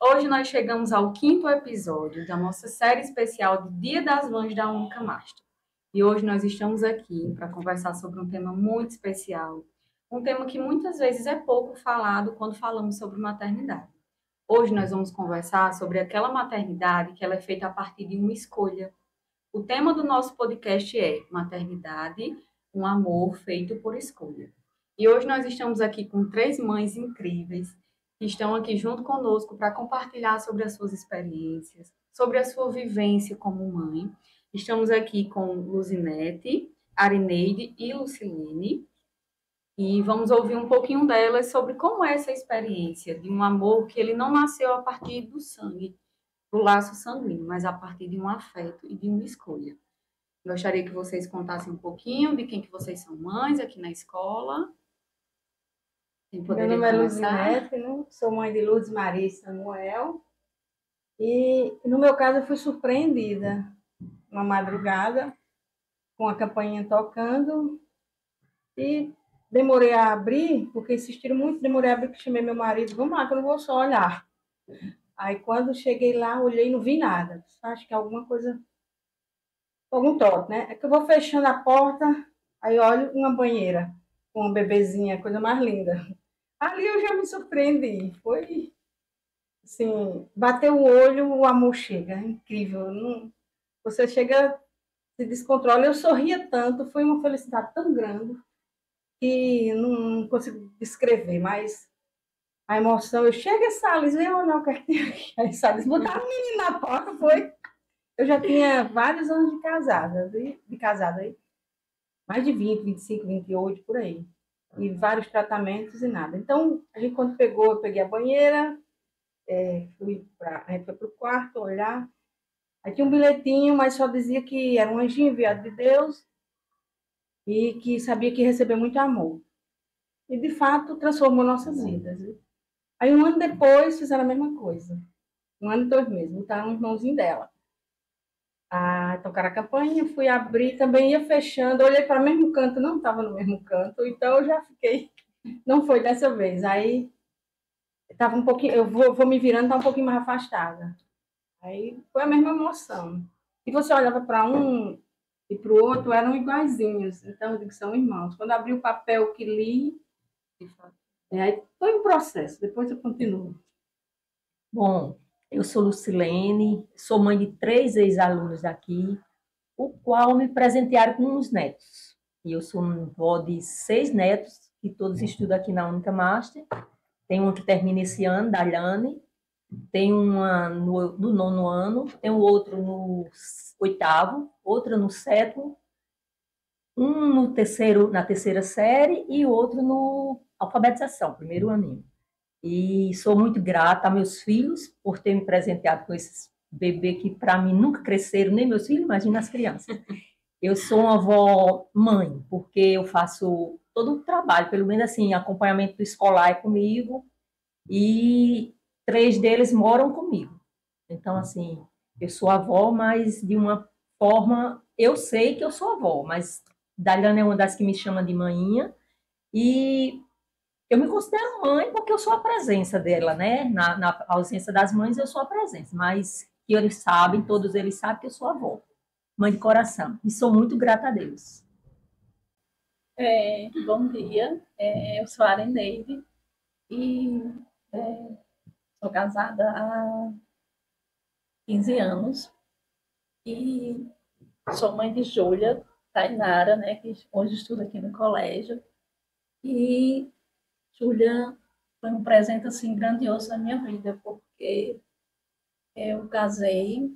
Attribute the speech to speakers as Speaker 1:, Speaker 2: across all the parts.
Speaker 1: Hoje nós chegamos ao quinto episódio da nossa série especial de Dia das Mães da Única Master. E hoje nós estamos aqui para conversar sobre um tema muito especial, um tema que muitas vezes é pouco falado quando falamos sobre maternidade. Hoje nós vamos conversar sobre aquela maternidade que ela é feita a partir de uma escolha. O tema do nosso podcast é Maternidade, um amor feito por escolha. E hoje nós estamos aqui com três mães incríveis que estão aqui junto conosco para compartilhar sobre as suas experiências, sobre a sua vivência como mãe. Estamos aqui com Luzinete, Arineide e Lucilene. E vamos ouvir um pouquinho delas sobre como é essa experiência de um amor que ele não nasceu a partir do sangue, do laço sanguíneo, mas a partir de um afeto e de uma escolha. Gostaria que vocês contassem um pouquinho de quem que vocês são mães aqui na escola. Quem
Speaker 2: Meu
Speaker 1: poderia
Speaker 2: nome é
Speaker 1: começar?
Speaker 2: Luzinete, né? Sou mãe de Lourdes Maria e Samuel. E, no meu caso, eu fui surpreendida uma madrugada com a campainha tocando e demorei a abrir, porque insistiram muito, demorei a abrir, porque chamei meu marido, vamos lá, que eu não vou só olhar. Aí, quando cheguei lá, olhei e não vi nada. Acho que é alguma coisa, algum trote, né? É que eu vou fechando a porta, aí olho uma banheira com uma bebezinha, coisa mais linda. Ali eu já me surpreendi. Foi assim, bateu o olho, o amor chega. É incrível. Não, você chega, se descontrola. Eu sorria tanto, foi uma felicidade tão grande que não consigo descrever, mas a emoção, eu chego a Salles, vem olhar o cartinho aqui. Aí Salles botar a menina na porta, foi. Eu já tinha vários anos de casada aí, mais de 20, 25, 28, por aí. E vários tratamentos e nada. Então, a gente quando pegou, eu peguei a banheira, a gente foi para o quarto olhar. Aí tinha um bilhetinho, mas só dizia que era um anjinho enviado de Deus e que sabia que ia receber muito amor. E, de fato, transformou nossas vidas. Aí, um ano depois, fizeram a mesma coisa. Um ano e 2 meses, botaram um irmãozinho dela. Ah, tocaram a campainha, fui abrir, também ia fechando, olhei para o mesmo canto, não estava no mesmo canto, então eu já fiquei, não foi dessa vez. Aí, estava um pouquinho, eu vou me virando, estava um pouquinho mais afastada. Aí foi a mesma emoção. E você olhava para um e para o outro, eram iguaizinhos. Então, eu digo que são irmãos. Quando abri o papel que li, aí foi um processo. Depois eu continuo.
Speaker 3: Bom, eu sou Lucilene, sou mãe de 3 ex-alunos daqui, o qual me presentearam com uns netos. E eu sou vó de 6 netos, que todos estudam aqui na Única Master. Tem uma que termina esse ano, da Daliane, tem uma no nono ano, tem o outro no oitavo, outra no sétimo, um no terceiro, na terceira série e o outro no alfabetização, primeiro aninho. E sou muito grata a meus filhos por ter me presenteado com esses bebês que, para mim, nunca cresceram, nem meus filhos, imagina as crianças. Eu sou uma avó mãe, porque eu faço todo o trabalho, pelo menos assim, acompanhamento escolar é comigo, e 3 deles moram comigo. Então, assim, eu sou avó, mas de uma forma, eu sei que eu sou avó, mas Daliana é uma das que me chama de manhinha, e eu me considero mãe porque eu sou a presença dela, né? Na ausência das mães, eu sou a presença, mas que eles sabem, todos eles sabem que eu sou avó, mãe de coração, e sou muito grata a Deus.
Speaker 4: Bom dia, eu sou a Arineide e é, sou casada há 15 anos e sou mãe de Júlia Tainara, né, que hoje estuda aqui no colégio. E Júlia foi um presente assim grandioso na minha vida, porque eu casei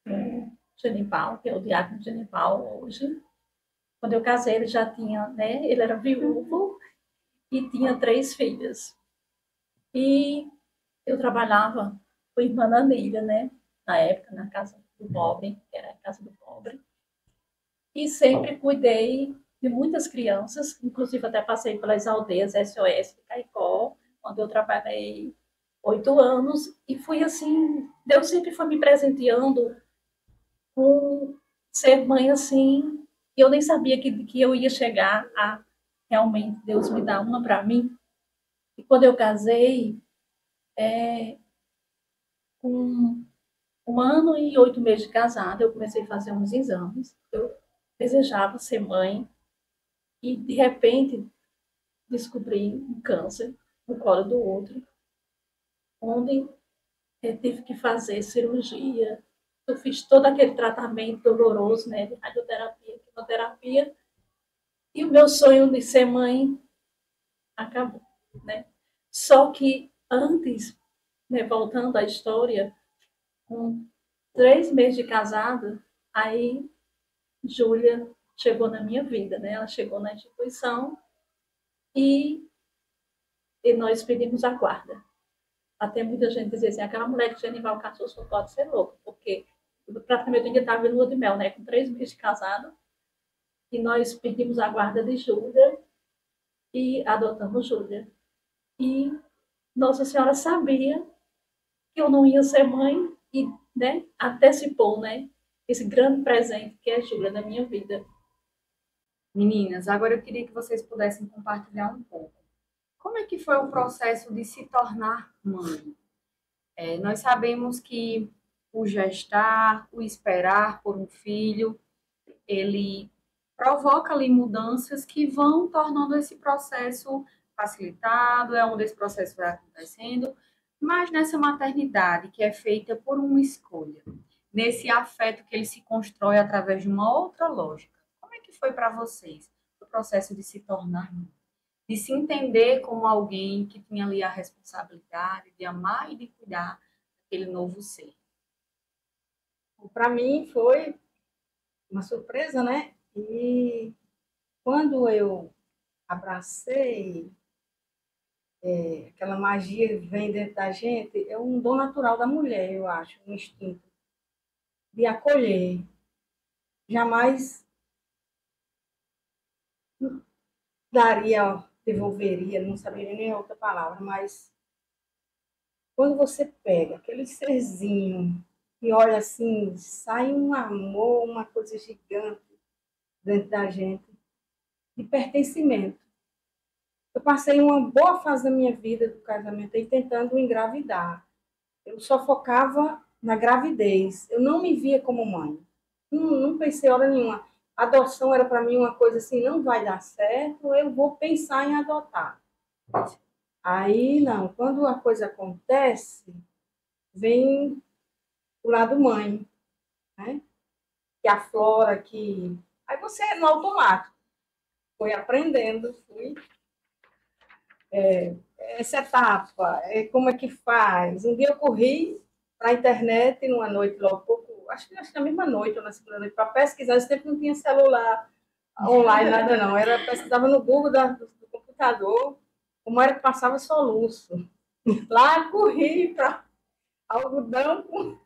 Speaker 4: com Genival, que é o diácono Genival hoje. Quando eu casei, ele já tinha, né, ele era viúvo e tinha 3 filhas. E eu trabalhava com a irmã Nanília, né, na época, na casa do pobre, que era a casa do pobre. E sempre cuidei de muitas crianças, inclusive até passei pelas aldeias SOS de Caicó, onde eu trabalhei 8 anos, e fui assim, Deus sempre foi me presenteando com ser mãe assim, e eu nem sabia que eu ia chegar a realmente Deus me dar uma para mim. E quando eu casei, Com 1 ano e 8 meses de casada, eu comecei a fazer uns exames. Eu desejava ser mãe e, de repente, descobri um câncer no colo do útero, onde eu tive que fazer cirurgia. Eu fiz todo aquele tratamento doloroso, né, de radioterapia, quimioterapia, e o meu sonho de ser mãe acabou, né? Só que antes, né, voltando à história, com 3 meses de casada, aí Júlia chegou na minha vida, né? Ela chegou na instituição e, nós pedimos a guarda. Até muita gente dizia assim, aquela mulher que Genival casou só pode ser louca, porque praticamente eu ainda estava em lua de mel, né? Com 3 meses de casado, e nós pedimos a guarda de Júlia e adotamos Júlia. E Nossa Senhora sabia que eu não ia ser mãe e, né, antecipou, né, esse grande presente que é Júlia na minha vida.
Speaker 1: Meninas, agora eu queria que vocês pudessem compartilhar um pouco. Como é que foi o processo de se tornar mãe? Nós sabemos que o gestar, o esperar por um filho, ele provoca ali mudanças que vão tornando esse processo facilitado, é onde esse processo vai acontecendo, mas nessa maternidade que é feita por uma escolha, nesse afeto que ele se constrói através de uma outra lógica. Como é que foi para vocês o processo de se tornar mãe? De se entender como alguém que tinha ali a responsabilidade de amar e de cuidar daquele novo ser?
Speaker 2: Para mim foi uma surpresa, né? E quando eu abracei, aquela magia que vem dentro da gente, é um dom natural da mulher, eu acho, um instinto de acolher. Jamais daria, devolveria, não saberia nem outra palavra, mas quando você pega aquele serzinho e olha assim, sai um amor, uma coisa gigante dentro da gente, de pertencimento. Eu passei uma boa fase da minha vida do casamento aí tentando engravidar. Eu só focava na gravidez. Eu não me via como mãe. Não pensei hora nenhuma. A adoção era para mim uma coisa assim, não vai dar certo, eu vou pensar em adotar. Aí, não, quando a coisa acontece, vem o lado mãe, né? Que aflora, que... Aí você é no automático. Fui aprendendo, essa etapa, como é que faz. Um dia eu corri para a internet, numa noite, logo pouco, acho que na mesma noite ou na segunda noite, para pesquisar. Esse tempo não tinha celular online, nada não. Pesquisava no Google do computador, como era que passava soluço. Lá corri para algodão com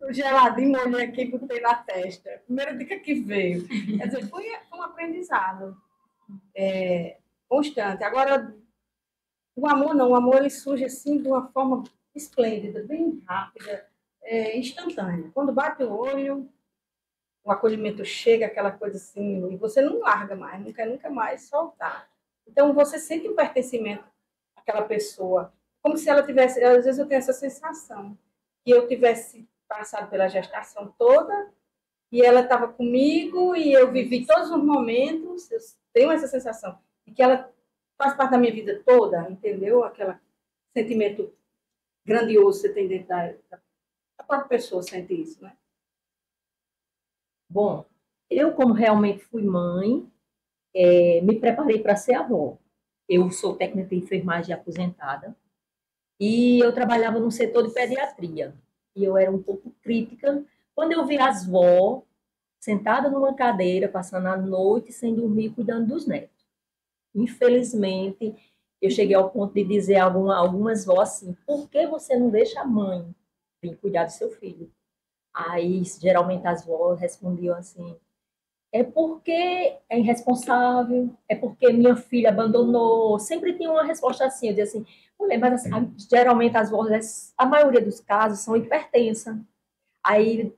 Speaker 2: o geladinho, molhei aqui e botei na testa. Primeira dica que veio. Quer dizer, foi um aprendizado constante. Agora, o amor não, o amor ele surge assim de uma forma esplêndida, bem rápida, instantânea. Quando bate o olho, o acolhimento chega, aquela coisa assim, e você não larga mais, não quer nunca mais soltar. Então você sente um pertencimento àquela pessoa, como se ela tivesse, às vezes eu tenho essa sensação, que eu tivesse passado pela gestação toda, e ela estava comigo, e eu vivi todos os momentos, eu tenho essa sensação, de que ela faz parte da minha vida toda, entendeu? Aquele sentimento grandioso que você tem dentro da própria pessoa, sente isso, né?
Speaker 3: Bom, eu, como realmente fui mãe, me preparei para ser avó. Eu sou técnica de enfermagem aposentada e eu trabalhava no setor de pediatria. E eu era um pouco crítica quando eu vi as vó sentada numa cadeira, passando a noite sem dormir, cuidando dos netos. Infelizmente, eu cheguei ao ponto de dizer a algumas vós assim, por que você não deixa a mãe vir cuidar do seu filho? Aí, geralmente, as vós respondiam assim, é porque é irresponsável, é porque minha filha abandonou. Sempre tinha uma resposta assim, eu dizia assim, mulher, mas geralmente as vozes, a maioria dos casos, são hipertensas. Aí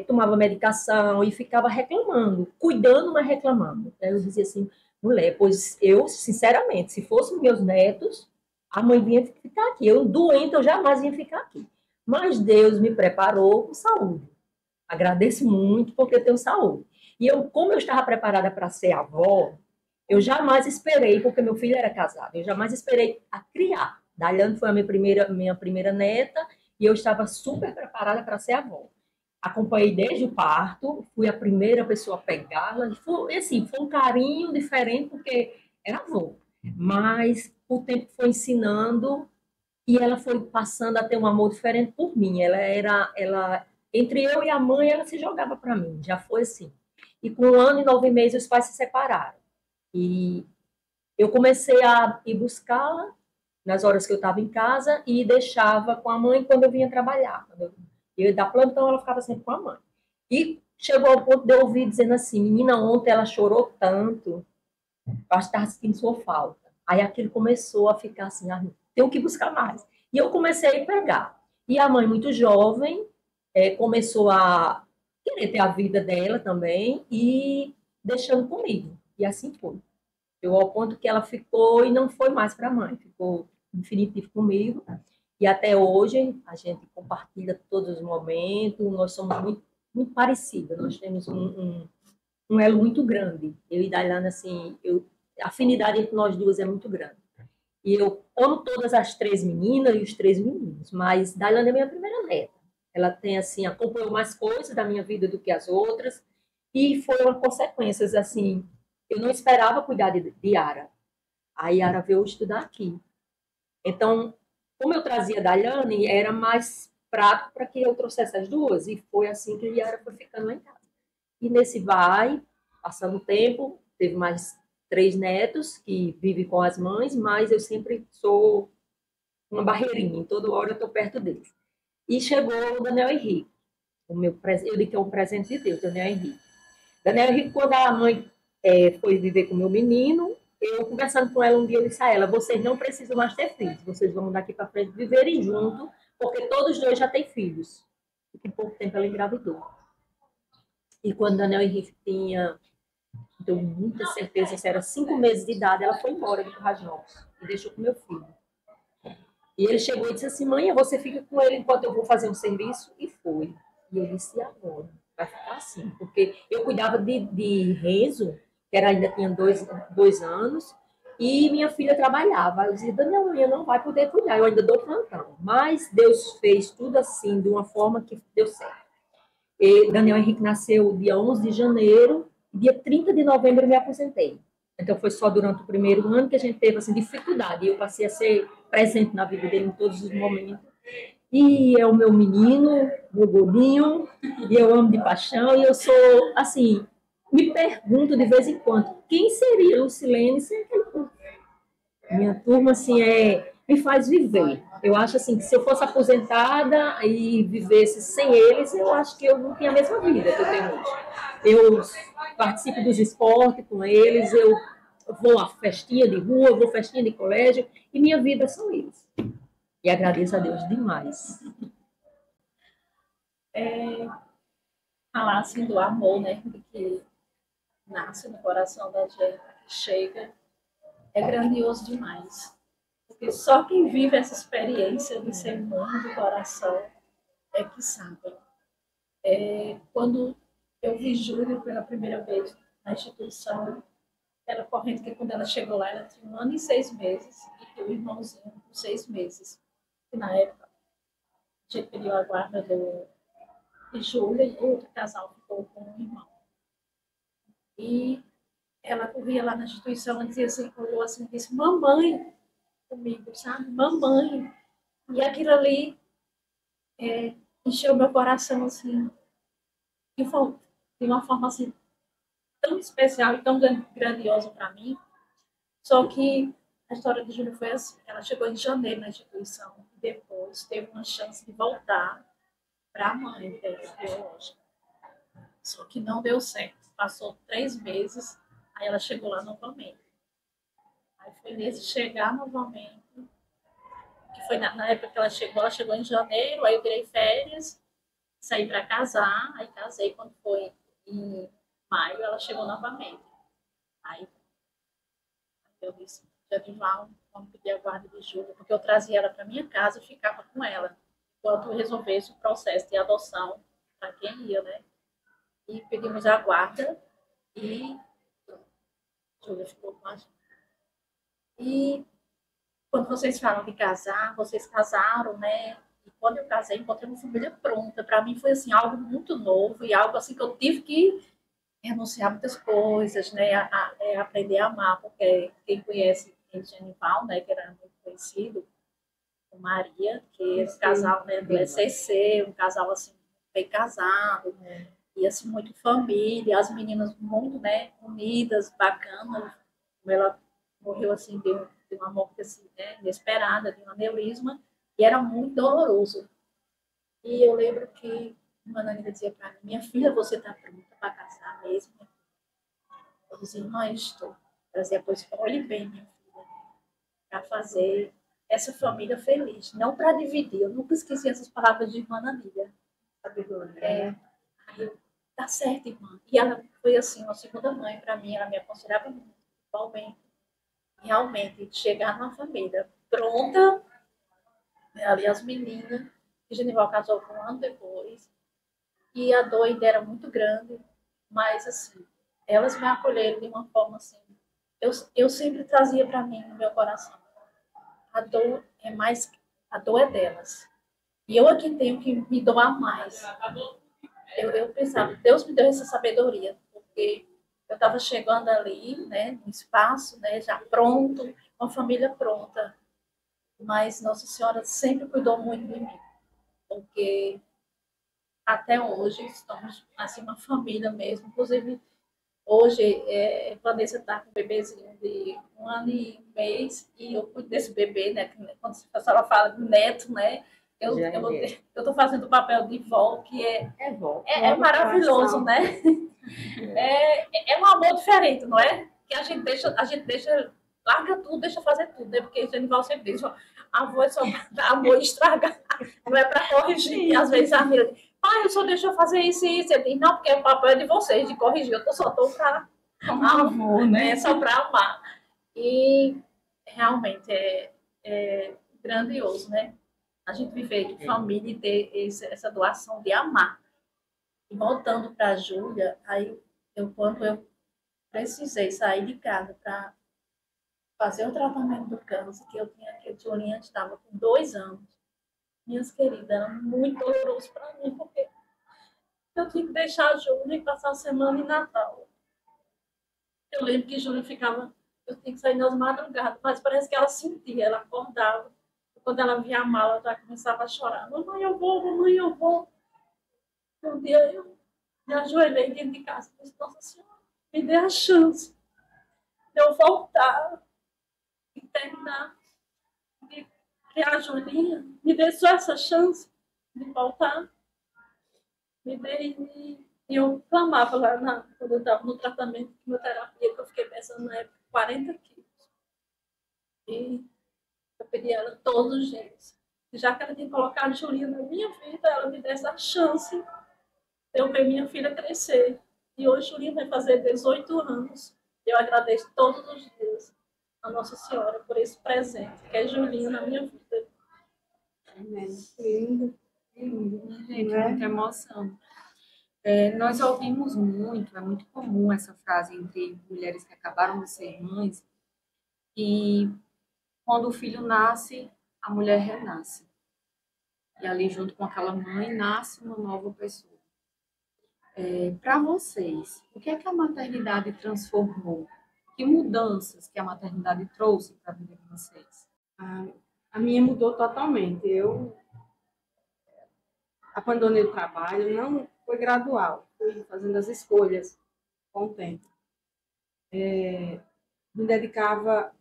Speaker 3: tomava medicação e ficava reclamando, cuidando, mas reclamando. Aí eu dizia assim, mulher, pois eu, sinceramente, se fossem meus netos, a mãe vinha ficar aqui. Eu, doente, eu jamais ia ficar aqui. Mas Deus me preparou com saúde. Agradeço muito porque eu tenho saúde. E eu, como eu estava preparada para ser avó, eu jamais esperei, porque meu filho era casado, eu jamais esperei a criar. Daiane foi a minha primeira neta e eu estava super preparada para ser avó. Acompanhei desde o parto, fui a primeira pessoa a pegá-la. Foi, assim, foi um carinho diferente, porque era avó. Mas o tempo foi ensinando e ela foi passando a ter um amor diferente por mim. Entre eu e a mãe, ela se jogava para mim, já foi assim. E com 1 ano e 9 meses, os pais se separaram. E eu comecei a ir buscá-la nas horas que eu estava em casa e deixava com a mãe quando eu vinha trabalhar. Quando eu ia dar plantão, ela ficava sempre com a mãe. E chegou ao ponto de eu ouvir dizendo assim: menina, ontem ela chorou tanto, eu acho que estava sentindo sua falta. Aí aquilo começou a ficar assim: ah, tenho que buscar mais. E eu comecei a pegar. E a mãe, muito jovem, começou a querer ter a vida dela também e deixando comigo. E assim foi. Chegou ao ponto que ela ficou e não foi mais para a mãe, ficou definitivo comigo. E até hoje a gente compartilha todos os momentos, nós somos muito, muito parecidas, nós temos um elo muito grande. Eu e Dailana, assim, a afinidade entre nós duas é muito grande. E eu amo todas as três meninas e os três meninos, mas Dailana é minha primeira neta. Ela tem, assim, acompanhou mais coisas da minha vida do que as outras, e foi uma consequência, assim, eu não esperava cuidar de Yara. A Yara veio estudar aqui. Então, como eu trazia a Daiane, era mais prático para que eu trouxesse as duas, e foi assim que a Yara foi ficando lá em casa. E nesse vai, passando o tempo, teve mais 3 netos que vivem com as mães, mas eu sempre sou uma barreirinha, em toda hora eu estou perto deles. E chegou o Daniel Henrique, eu digo que é um presente de Deus, Daniel Henrique. Daniel Henrique, quando a mãe foi viver com o meu menino, eu conversando com ela um dia, eu disse a ela: vocês não precisam mais ter filhos, vocês vão daqui para frente viverem junto, porque todos os dois já têm filhos. E com pouco tempo ela engravidou. E quando Daniel Henrique tinha, tenho muita certeza, se era 5 meses de idade, ela foi embora de Currais Novos e deixou com meu filho. E ele chegou e disse assim: mãe, você fica com ele enquanto eu vou fazer um serviço? E foi. E eu disse: e agora? Vai ficar assim. Porque eu cuidava de Renzo, que ainda tinha 2 anos, e minha filha trabalhava. Eu dizia: Daniel, minha não vai poder cuidar, eu ainda dou plantão. Mas Deus fez tudo assim, de uma forma que deu certo. E Daniel Henrique nasceu dia 11 de janeiro, dia 30 de novembro eu me aposentei. Então foi só durante o primeiro ano que a gente teve assim, dificuldade. E eu passei a ser presente na vida dele em todos os momentos. E é o meu menino, meu gordinho, e eu amo de paixão. E eu sou, assim, me pergunto de vez em quando, quem seria Lucilene sem aquele povo? Minha turma, assim, me faz viver. Eu acho, assim, que se eu fosse aposentada e vivesse sem eles, eu acho que eu não tinha a mesma vida que eu tenho hoje. Eu participo dos esportes com eles, eu vou a festinha de rua, vou a festinha de colégio, e minha vida são eles. E agradeço a Deus demais.
Speaker 4: Falar assim do amor, né, que nasce no coração da gente, que chega, é grandioso demais. Porque só quem vive essa experiência de ser mãe do coração é que sabe. Quando eu vi Júlia pela primeira vez na instituição, ela correndo que quando ela chegou lá, ela tinha 1 ano e 6 meses e que o irmãozinho com 6 meses. E na época, a gente pediu a guarda de Júlia e outro casal ficou com o irmão. E ela corria lá na instituição e dizia assim, olhou assim e disse: mamãe, comigo, sabe? Mamãe. E aquilo ali encheu meu coração assim, de uma forma assim tão especial e tão grandiosa para mim. Só que a história de Júlia foi assim: ela chegou em janeiro na instituição e depois teve uma chance de voltar para a mãe dela, biológica. Só que não deu certo. Passou 3 meses, aí ela chegou lá novamente. Aí foi nesse chegar novamente, que foi na época que ela chegou em janeiro, aí eu tirei férias, saí para casar, aí casei quando foi em maio, ela chegou novamente. Aí eu disse: Jadival, vamos pedir a guarda de Júlia, porque eu trazia ela para minha casa e ficava com ela. enquanto resolvesse o processo de adoção para quem ia, né? E pedimos a guarda e Júlia ficou com a gente. E quando vocês falam de casar, vocês casaram, né? E quando eu casei, encontrei uma família pronta. Para mim foi assim algo muito novo e algo assim que eu tive que renunciar a muitas coisas, né? Aprender a amar, porque quem conhece Genival, né? Que era muito conhecido, com Maria, que eles casavam, né? Do ECC, um casal assim bem casado. E assim, muito família, as meninas muito, né, unidas, bacanas. Ela morreu assim de uma morte assim, né, inesperada, de um aneurisma, e era muito doloroso. E eu lembro que uma Nanina dizia para mim: minha filha, você está pronta para casar mesmo? Eu dizia: não, estou. Ela dizia: pois olhe bem, minha filha, para fazer essa família feliz, não para dividir. Eu nunca esqueci essas palavras de irmã Nanina. É, aí eu, tá certo, irmã. E ela foi assim, uma segunda mãe para mim, ela me aconselhava muito, igualmente, realmente, chegar numa família pronta, né, ali as meninas, que Genival casou um ano depois, e a dor ainda era muito grande, mas assim, elas me acolheram de uma forma assim, eu sempre trazia para mim no meu coração, a dor é mais, a dor é delas, e eu aqui tenho que me doar mais. Eu pensava, Deus me deu essa sabedoria, porque eu estava chegando ali, né, no espaço, né, já pronto, uma família pronta, mas Nossa Senhora sempre cuidou muito de mim, porque até hoje estamos assim uma família mesmo. Inclusive hoje Vanessa está com um bebezinho de 1 ano e 1 mês e eu cuido desse bebê, né? Quando a senhora fala de neto, né? Eu estou fazendo o papel de vó, que é maravilhoso, né? É um amor diferente, não é? Que a gente deixa, larga tudo, deixa fazer tudo, né? Porque o Genival sempre diz: a avó é só para dar amor e estragar, não é para corrigir. E às vezes a Mira diz: pai, eu só deixo eu fazer isso e isso. Ele diz: não, porque o papel é de vocês, de corrigir, eu só estou para amor, né? É só para amar. E realmente é grandioso, né? A gente viver em família e ter essa doação de amar. E voltando para a Júlia, aí quando eu precisei sair de casa para fazer o tratamento do câncer, que a Julinha estava com 2 anos, minhas queridas, era muito doloroso para mim, porque eu tinha que deixar a Júlia e passar a semana em Natal. Eu lembro que Júlia ficava, eu tinha que sair nas madrugadas, mas parece que ela sentia, ela acordava. Quando ela via a mala, já começava a chorar: mamãe, eu vou, mamãe, eu vou. Um dia eu me ajoelhei dentro de casa e disse: Nossa Senhora, me dê a chance de eu voltar e terminar de criar a Julinha. Me dê só essa chance de voltar. Me dê. E eu clamava lá quando eu estava no tratamento de quimioterapia, que eu fiquei pensando na época 40 quilos. E eu pedi a ela todos os dias. Já que ela tinha colocado a Julinha na minha vida, ela me desse a chance de eu ver minha filha crescer. E hoje Julinha vai fazer 18 anos. Eu agradeço todos os dias a Nossa Senhora por esse presente, que é Julinha na minha vida.
Speaker 2: Lindo.
Speaker 1: Gente, muita emoção. Nós ouvimos muito, é muito comum essa frase entre mulheres que acabaram de ser mães, e quando o filho nasce, a mulher renasce. E ali, junto com aquela mãe, nasce uma nova pessoa. Para vocês, o que é que a maternidade transformou? Que mudanças que a maternidade trouxe para a vida de vocês?
Speaker 2: A minha mudou totalmente. Eu abandonei o trabalho, não foi gradual, fui fazendo as escolhas com o tempo. Me dedicando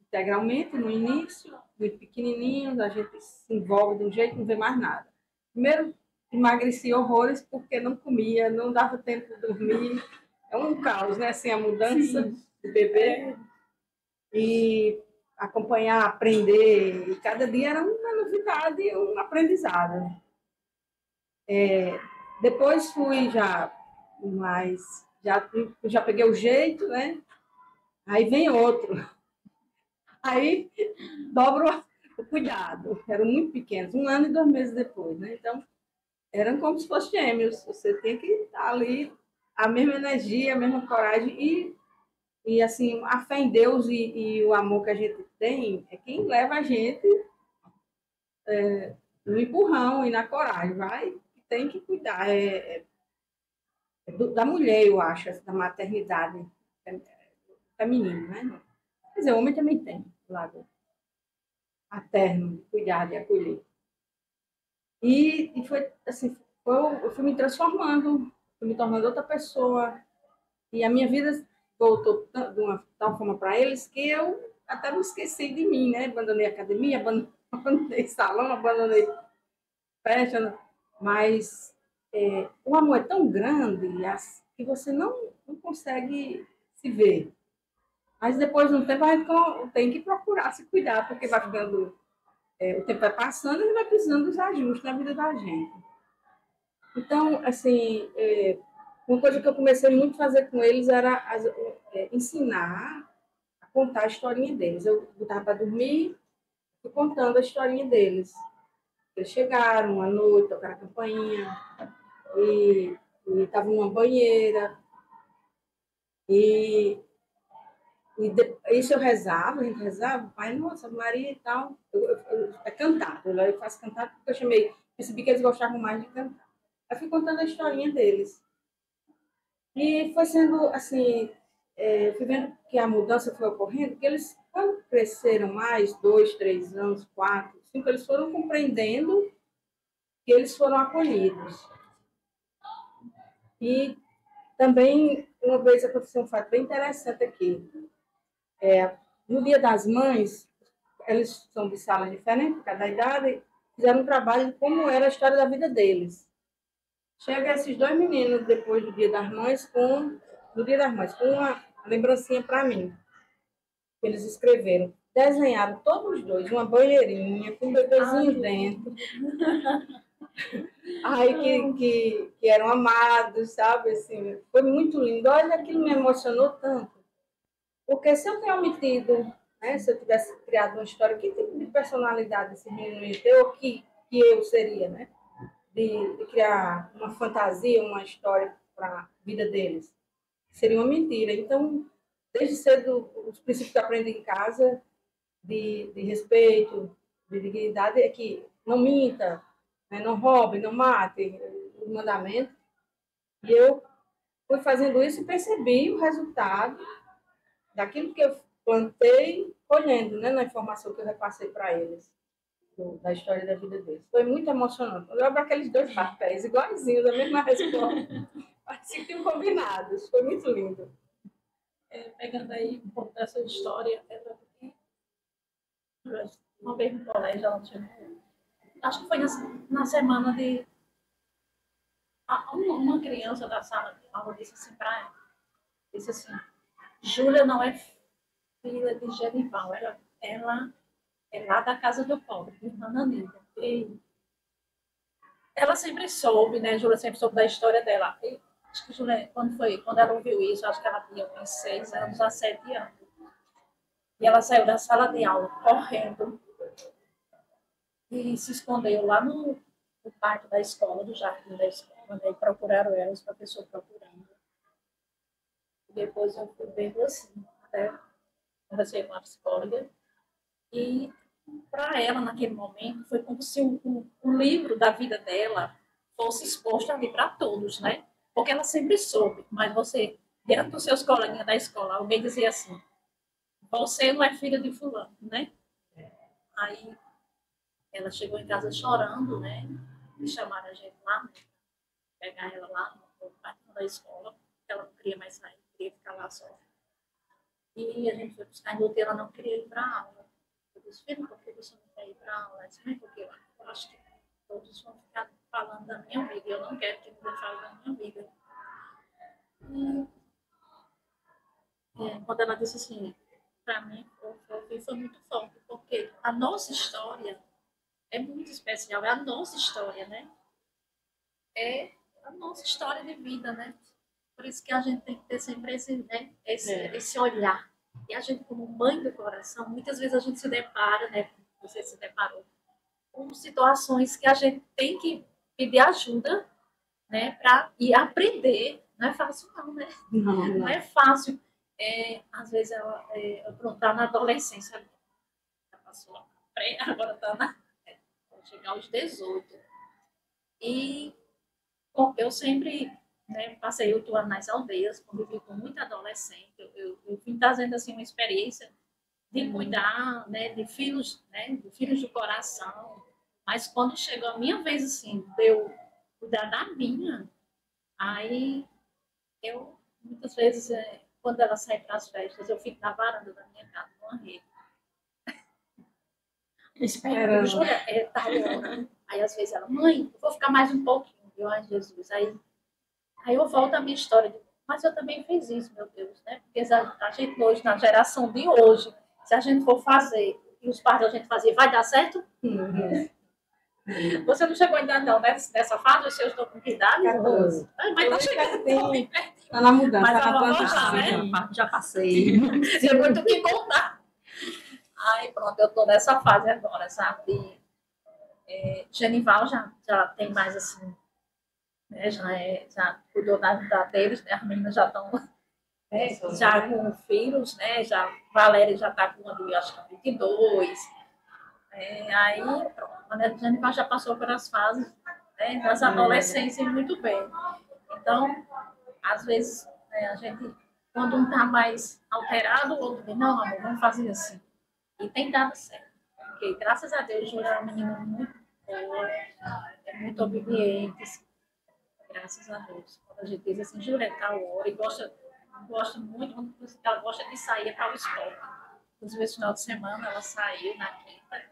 Speaker 2: integralmente no início, muito pequenininho, a gente se envolve de um jeito, não vê mais nada. Primeiro, emagreci horrores porque não comia, não dava tempo de dormir. É um caos, né? Assim, a mudança do bebê. E acompanhar, aprender, e cada dia era uma novidade, um aprendizado. Depois fui já peguei o jeito, né? Aí vem outro. Aí dobro o cuidado. Eram muito pequenos, 1 ano e 2 meses depois, né? Então, eram como se fossem gêmeos. Você tem que estar ali, a mesma energia, a mesma coragem e assim, a fé em Deus e o amor que a gente tem é quem leva a gente no empurrão e na coragem. Vai, tem que cuidar. Da mulher, eu acho, da maternidade feminina, né? Quer dizer, o homem também tem, o lado materno, de cuidar e acolher. E foi assim, eu fui me transformando, fui me tornando outra pessoa. E a minha vida voltou de uma tal forma para eles que eu até me esqueci de mim, né? Abandonei a academia, abandonei salão, abandonei festa, mas o amor é tão grande que você não consegue se ver. Mas depois de um tempo a gente tem que procurar se cuidar, porque vai ficando, o tempo vai passando e a gente vai precisando dos ajustes na vida da gente. Então, assim, uma coisa que eu comecei muito a fazer com eles era ensinar a contar a historinha deles. Eu botava para dormir e contando a historinha deles. Eles chegaram à noite, tocaram a campainha, e estavam numa banheira, e, isso eu rezava, a gente rezava, Pai Nossa, Maria e tal. É cantado, eu faço cantado porque percebi que eles gostavam mais de cantar. Eu fui contando a historinha deles. E foi sendo assim, fui vendo que a mudança foi ocorrendo, que eles, quando cresceram mais, 2, 3 anos, 4, 5, eles foram compreendendo que eles foram acolhidos. E também, uma vez aconteceu um fato bem interessante aqui. No Dia das Mães, eles são de salas diferentes, cada idade, fizeram um trabalho de como era a história da vida deles. Chega esses 2 meninos depois do Dia das Mães com uma lembrancinha para mim. Eles escreveram, desenharam todos os dois uma banheirinha com um bebezinho dentro. Aí que eram amados, sabe? Assim, foi muito lindo. Olha, aquilo me emocionou tanto. Porque se eu tenho omitido, né, se eu tivesse criado uma história, que tipo de personalidade esse menino ia ter, ou que eu seria, né? De criar uma fantasia, uma história para a vida deles. Seria uma mentira. Então, desde cedo, os princípios que eu aprendi em casa, de respeito, de dignidade, é que não minta, né, não roube, não mate, os mandamentos. E eu fui fazendo isso e percebi o resultado daquilo que eu plantei, colhendo, né, na informação que eu repassei para eles, da história da vida deles. Foi muito emocionante. Eu abro aqueles 2 papéis iguaizinhos, a mesma resposta. Parecia que tinham combinados. Foi muito lindo.
Speaker 4: Pegando aí um pouco dessa história, uma vez no colégio, ela tinha, acho que foi na semana de. Uma criança da sala de aula disse assim para ela, disse assim, Júlia não é filha de Genival, ela é lá da casa do pobre, de irmã Nanida. E ela sempre soube, né? Júlia sempre soube da história dela. E acho que Júlia, quando ela ouviu isso, acho que ela tinha uns 6 anos a 7 anos. E ela saiu da sala de aula correndo e se escondeu lá no parque da escola, do jardim da escola. Daí procuraram ela, os professores procurando. E depois eu fui vendo assim, até conversei com a psicóloga. E para ela, naquele momento, foi como se o livro da vida dela fosse exposto ali para todos, né? Porque ela sempre soube, mas você, diante dos seus coleguinhas da escola, alguém dizia assim, você não é filha de fulano, né? Aí ela chegou em casa chorando, né? E chamaram a gente lá, né? Pegar ela lá no parque da escola, porque ela não queria mais sair, queria ficar lá só. E a gente foi buscar em luta e ela não queria ir para a aula. Eu disse, filho, por que você não quer ir para a aula? Ela disse, porque eu acho que todos vão ficar falando da minha amiga, eu não quero que ninguém fale da minha amiga. E quando ela disse assim, para mim, foi muito forte, porque a nossa história é muito especial, é a nossa história, né? É a nossa história de vida, né? Por isso que a gente tem que ter sempre esse olhar. E a gente, como mãe do coração, muitas vezes a gente se depara, né, você se deparou com situações que a gente tem que pedir ajuda, né, para ir aprender. Não é fácil, não, né? Não é fácil. Às vezes ela está na adolescência, já passou a pré, agora está vai chegar aos 18. E bom, eu sempre, né, passei 8 anos nas aldeias, convivi com muita adolescente. Eu vim trazendo assim, uma experiência de cuidar, né, de filhos do coração. Mas quando chegou a minha vez, assim, de eu cuidar da minha, aí eu, muitas vezes, quando ela sai para as festas, eu fico na varanda da minha casa, numa rede. Esperando. Tá hora. Aí, às vezes, ela, mãe, eu vou ficar mais um pouquinho, viu? Ai, Jesus. Aí eu volto à minha história, mas eu também fiz isso, meu Deus, né? Porque a gente hoje, na geração de hoje, se a gente for fazer, e os pais da gente fazer, vai dar certo? Você não chegou ainda não nessa fase, ou se eu estou com que idade?
Speaker 2: 14.
Speaker 4: Mas tá chegando.
Speaker 2: Está na mudança,
Speaker 4: Mas
Speaker 2: tá na
Speaker 4: ela
Speaker 2: plantação.
Speaker 4: né?
Speaker 3: Já passei.
Speaker 4: Tem muito o que contar. Aí pronto, eu estou nessa fase agora, sabe? Genival já tem mais assim, né? Já cuidou da vida deles, né? As meninas já estão já com filhos, né? Valéria já está com acho que 22. Aí pronto, a Genival já passou pelas fases, né, das adolescências muito bem. Então, às vezes, né, a gente, quando um está mais alterado, o outro diz, não, amor, vamos fazer assim. E tem dado certo. Porque, graças a Deus, Júlia é uma menina muito boa, muito obediente. Graças a Deus. Quando a gente diz assim, Júlia, tal hora, e gosta muito, ela gosta de sair para o esporte. Inclusive, esse final de semana, ela saiu na quinta,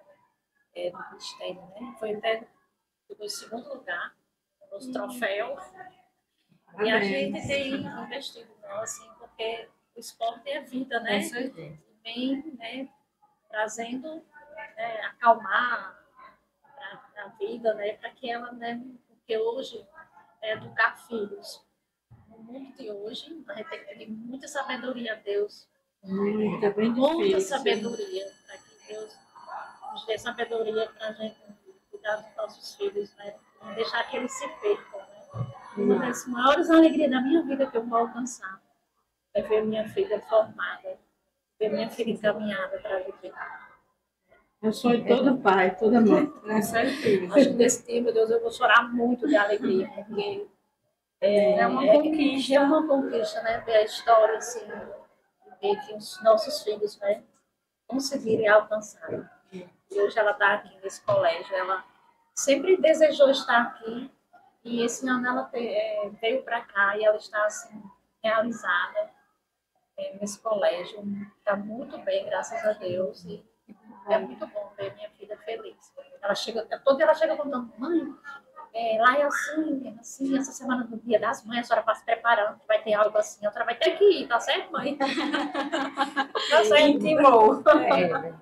Speaker 4: no Cristiano, né? Foi até em segundo lugar, nos troféus. E a gente tem investido, não, assim, porque o esporte é vida, né? E vem, né, trazendo, acalmar a vida, né, para que ela, né, porque hoje, educar filhos no mundo de hoje, a gente tem que pedir muita sabedoria a Deus, muita sabedoria, para que Deus nos dê sabedoria para a gente cuidar dos nossos filhos, né, não deixar que eles se percam, né. Uma das maiores alegrias da minha vida que eu vou alcançar é ver minha filha formada, ver minha filha encaminhada para viver.
Speaker 2: Eu sou todo pai, toda mãe.
Speaker 4: Acho que nesse dia, meu Deus, eu vou chorar muito de alegria, porque
Speaker 1: é uma conquista.
Speaker 4: É uma conquista, né? Ver a história, assim, ver que os nossos filhos, né, conseguirem alcançar. E hoje ela está aqui nesse colégio, ela sempre desejou estar aqui, e esse ano ela veio para cá e ela está, assim, realizada nesse colégio. Está muito bem, graças a Deus, e é muito bom ver minha filha feliz. Todo dia ela chega contando, mãe, lá é assim, essa semana do Dia das Mães, a senhora está se preparando, que vai ter algo assim, a senhora vai ter que ir, tá certo, mãe? Tá certo.
Speaker 1: Intimou.
Speaker 3: É verdade.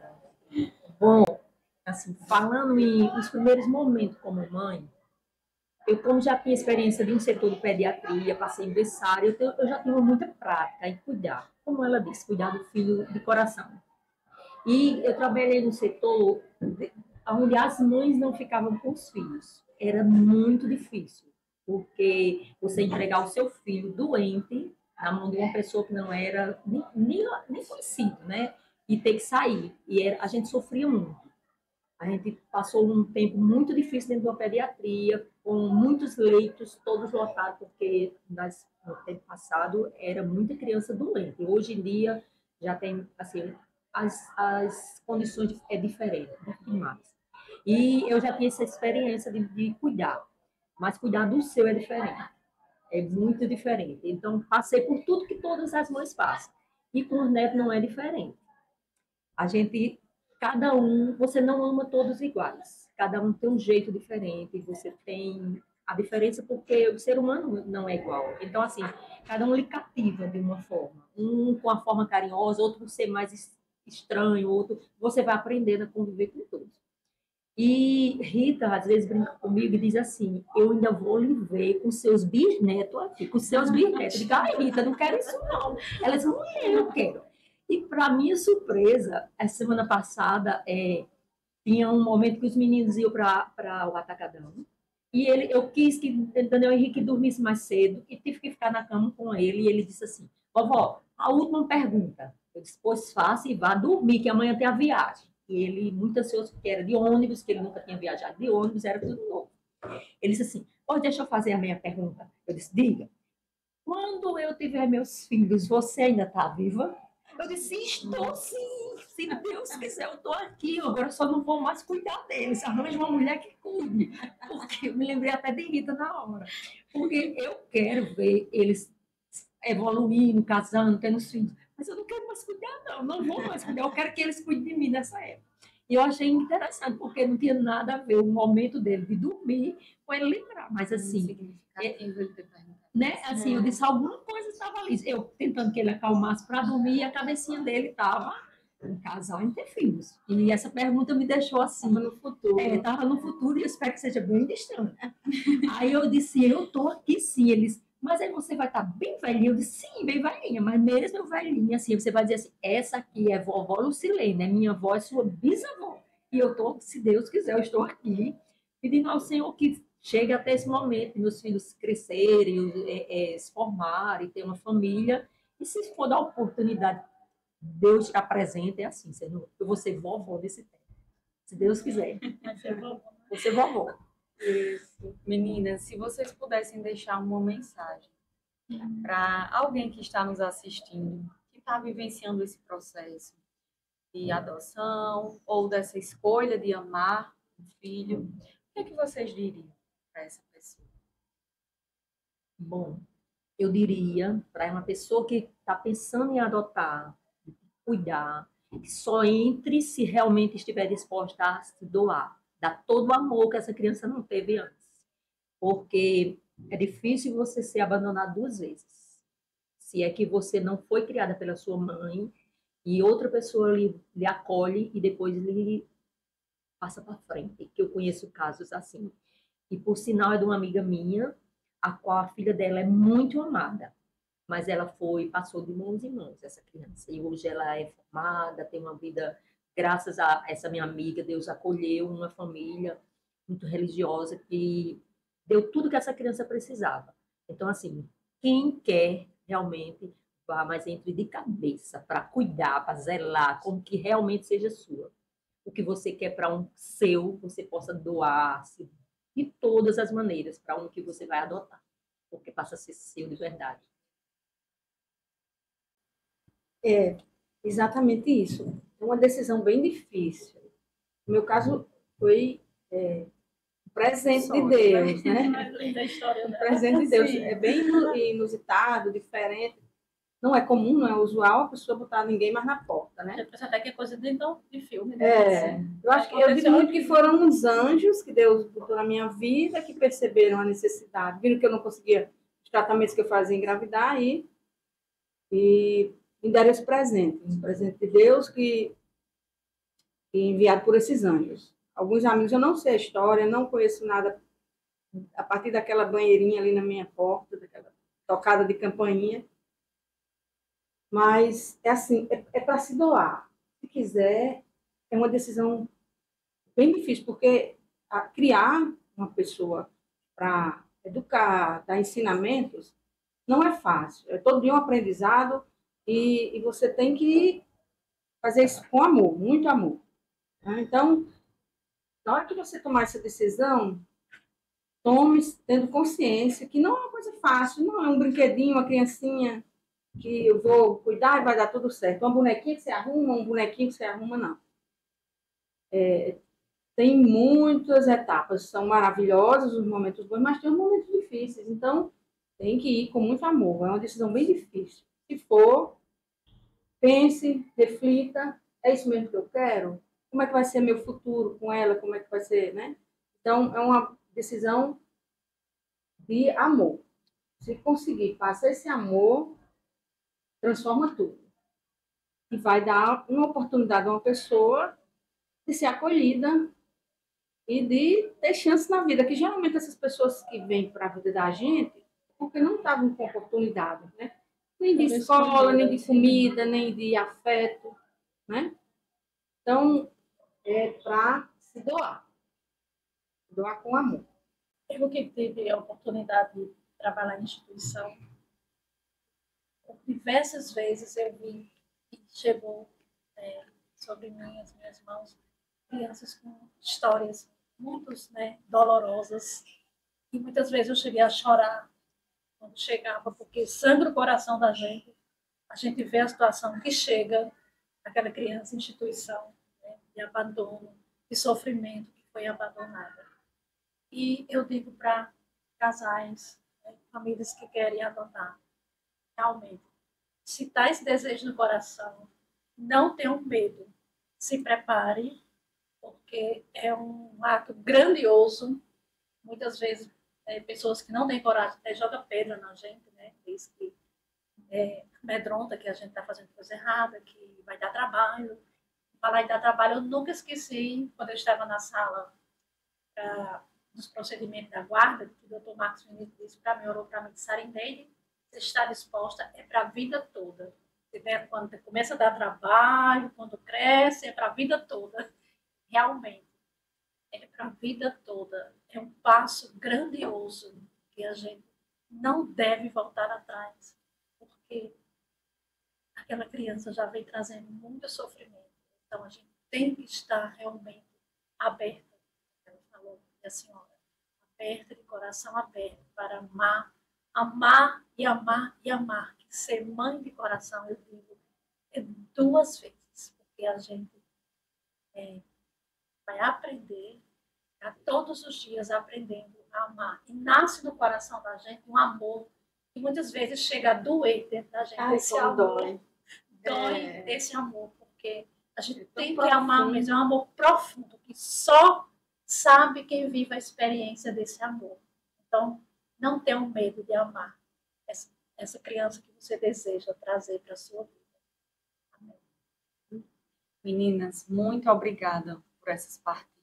Speaker 3: Bom, assim, falando nos primeiros momentos como mãe, eu, como já tinha experiência de um setor de pediatria, passei em berçário, eu já tinha muita prática em cuidar, como ela disse, cuidar do filho de coração. E eu trabalhei no setor onde as mães não ficavam com os filhos. Era muito difícil, porque você entregar o seu filho doente na mão de uma pessoa que não era nem conhecido, né? E ter que sair. E a gente sofria muito. A gente passou um tempo muito difícil dentro da pediatria, com muitos leitos, todos lotados, porque no tempo passado era muita criança doente. Hoje em dia já tem, assim, as condições diferentes, demais. E eu já tinha essa experiência de cuidar, mas cuidar do seu é diferente, é muito diferente. Então, passei por tudo que todas as mães passam. E com os netos não é diferente. A gente, cada um, você não ama todos iguais. Cada um tem um jeito diferente, você tem a diferença porque o ser humano não é igual. Então, assim, cada um lhe cativa de uma forma. Um com a forma carinhosa, outro por ser mais estranho, outro, você vai aprendendo a conviver com todos. E Rita, às vezes, brinca comigo e diz assim, eu ainda vou lhe ver com seus bisnetos aqui, com seus bisnetos. Eu digo, ai, Rita, não quero isso não. Ela diz, eu quero. E para minha surpresa, a semana passada, tinha um momento que os meninos iam para o Atacadão. E eu quis que Daniel Henrique dormisse mais cedo e tive que ficar na cama com ele. E ele disse assim: vovó, a última pergunta. Eu disse: pois faça e vá dormir, que amanhã tem a viagem. E ele, muito ansioso, porque era de ônibus, que ele nunca tinha viajado de ônibus, era tudo novo. Ele disse assim: oh, deixa eu fazer a minha pergunta. Eu disse: diga. Quando eu tiver meus filhos, você ainda está viva? Eu disse: estou sim. Se Deus quiser, eu estou aqui. Agora só não vou mais cuidar deles. Arranje uma mulher que cuide. Porque eu me lembrei até de Rita na hora. Porque eu quero ver eles evoluindo, casando, tendo filhos. Mas eu não quero mais cuidar, não. Não vou mais cuidar. Eu quero que eles cuidem de mim nessa época. E eu achei interessante, porque não tinha nada a ver o momento dele de dormir com ele lembrar. Mas assim,
Speaker 1: Significativo ele ter perguntado.
Speaker 3: né? Assim, eu disse, alguma coisa estava ali. Eu tentando que ele acalmasse para dormir e a cabecinha dele estava em casar e ter filhos. E essa pergunta me deixou assim.
Speaker 2: Estava no futuro.
Speaker 3: Estava no futuro e eu espero que seja bem distante. Aí eu disse, eu estou aqui sim. Eles, mas aí você vai estar bem velhinha. Eu disse, sim, bem velhinha, mas mesmo velhinha, assim, você vai dizer assim, essa aqui é vovó Lucilene, é minha avó, é sua bisavó. E eu estou, se Deus quiser, eu estou aqui pedindo ao Senhor que chegue até esse momento, meus filhos crescerem, se formarem, ter uma família. E se for dar oportunidade, Deus está presente, é assim, Senhor, eu vou ser vovó desse tempo. Se Deus quiser.
Speaker 4: Vai ser vovó.
Speaker 3: Vou ser vovó.
Speaker 1: Isso. Meninas, se vocês pudessem deixar uma mensagem para alguém que está nos assistindo, que está vivenciando esse processo de adoção ou dessa escolha de amar um filho, o que é que vocês diriam para essa pessoa?
Speaker 3: Bom, eu diria para uma pessoa que está pensando em adotar, cuidar, que só entre se realmente estiver disposta a se doar, dar todo o amor que essa criança não teve antes. Porque é difícil você ser abandonado 2 vezes. Se é que você não foi criada pela sua mãe e outra pessoa lhe acolhe e depois lhe passa para frente, que eu conheço casos assim. E por sinal é de uma amiga minha, a qual a filha dela é muito amada, mas ela passou de mãos em mãos, essa criança. E hoje ela é formada, tem uma vida, graças a essa minha amiga, Deus acolheu uma família muito religiosa que deu tudo que essa criança precisava. Então, assim, quem quer realmente vá, mas entre de cabeça para cuidar, para zelar, como que realmente seja sua. O que você quer para um seu, você possa doar de todas as maneiras para um que você vai adotar, porque passa a ser seu de verdade.
Speaker 2: É, exatamente isso. É uma decisão bem difícil. No meu caso, foi um presente de Deus, né?
Speaker 4: Mais linda a história
Speaker 2: Um
Speaker 4: dela.
Speaker 2: presente de Deus.
Speaker 1: Sim.
Speaker 2: É bem inusitado, diferente. Não é comum, não é usual a pessoa botar ninguém mais na porta, né?
Speaker 4: Eu penso até que é coisa de filme, né?
Speaker 2: Eu acho que eu digo muito que foram uns anjos que Deus botou na minha vida, que perceberam a necessidade, viram que eu não conseguia os tratamentos que eu fazia engravidar e me deram esse presente, um presente de Deus que enviado por esses anjos. Alguns amigos, eu não sei a história, não conheço nada a partir daquela banheirinha ali na minha porta, daquela tocada de campainha. Mas é assim, é para se doar. Se quiser, é uma decisão bem difícil, porque criar uma pessoa para educar, dar ensinamentos, não é fácil. É todo dia um aprendizado e você tem que fazer isso com amor, muito amor. Então, na hora que você tomar essa decisão, tome tendo consciência que não é uma coisa fácil, não é um brinquedinho, uma criancinha que eu vou cuidar e vai dar tudo certo. Uma bonequinha que você arruma, um bonequinho que você arruma, não. Tem muitas etapas, são maravilhosos os momentos bons, mas tem os momentos difíceis. Então, tem que ir com muito amor. É uma decisão bem difícil. Se for, pense, reflita, é isso mesmo que eu quero? Como é que vai ser meu futuro com ela? Como é que vai ser, né? Então, é uma decisão de amor. Se conseguir passar esse amor, transforma tudo. E vai dar uma oportunidade a uma pessoa de ser acolhida e de ter chance na vida. Que geralmente essas pessoas que vêm para a vida da gente, porque não estavam com oportunidade, né? Nem de escola, nem de comida, nem de afeto, né? Então, é para se doar. Doar com amor.
Speaker 4: Eu que tive a oportunidade de trabalhar em instituição, por diversas vezes eu vi que chegou sobre mim, as minhas mãos, crianças com histórias muito, né, dolorosas. E muitas vezes eu cheguei a chorar quando chegava, porque sangra o coração da gente. A gente vê a situação que chega aquela criança em instituição, né, de abandono, de sofrimento, que foi abandonada. E eu digo para casais, né, famílias que querem adotar, realmente, se está esse desejo no coração, não tenham medo, se prepare, porque é um ato grandioso. Muitas vezes, pessoas que não têm coragem até jogam pedra na gente, né? Diz que amedronta que a gente está fazendo coisa errada, que vai dar trabalho. Falar em dar trabalho, eu nunca esqueci, quando eu estava na sala dos procedimentos da guarda, que o doutor Marcos Vinícius disse para mim, orou para mim, Sarindeide, você está disposta, é para a vida toda. Quando começa a dar trabalho, quando cresce, é para a vida toda. Realmente, é para a vida toda. É um passo grandioso que a gente não deve voltar atrás, porque aquela criança já vem trazendo muito sofrimento. Então, a gente tem que estar realmente aberta, como falou a senhora, aberta, de coração aberto, para amar, amar e amar e amar. Ser mãe de coração, eu digo, é 2 vezes, porque a gente vai aprender a todos os dias aprendendo a amar. E nasce no coração da gente um amor que muitas vezes chega a doer dentro da gente. Esse amor dói desse amor, porque a gente tem que amar mesmo. É um amor profundo que só sabe quem vive a experiência desse amor. Então, não tenha medo de amar essa criança que você deseja trazer para a sua vida. Amém.
Speaker 1: Meninas, muito obrigada por essas partilhas.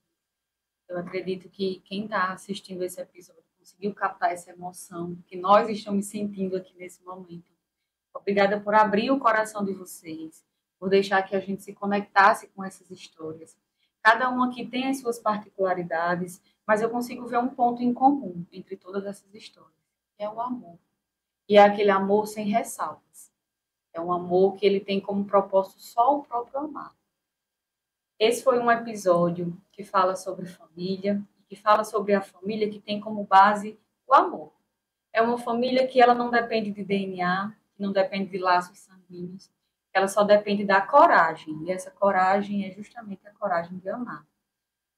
Speaker 1: Eu acredito que quem está assistindo esse episódio conseguiu captar essa emoção que nós estamos sentindo aqui nesse momento. Obrigada por abrir o coração de vocês, por deixar que a gente se conectasse com essas histórias. Cada um aqui tem as suas particularidades, mas eu consigo ver um ponto em comum entre todas essas histórias, que é o amor. E é aquele amor sem ressalvas. É um amor que ele tem como propósito só o próprio amar. Esse foi um episódio que fala sobre família, que fala sobre a família que tem como base o amor. É uma família que ela não depende de DNA, que não depende de laços sanguíneos, ela só depende da coragem. E essa coragem é justamente a coragem de amar.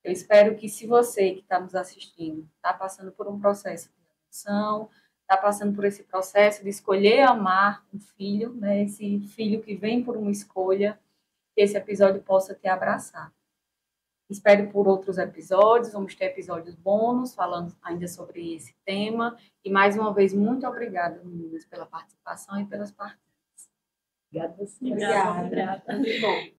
Speaker 1: Eu espero que se você que está nos assistindo está passando por um processo de adoção, está passando por esse processo de escolher amar um filho, né, esse filho que vem por uma escolha, que esse episódio possa te abraçar. Espero por outros episódios, vamos ter episódios bônus falando ainda sobre esse tema. E mais uma vez, muito obrigada, meninas, pela participação e pelas partilhas.
Speaker 3: Obrigada,
Speaker 4: Obrigada.
Speaker 2: Muito bom.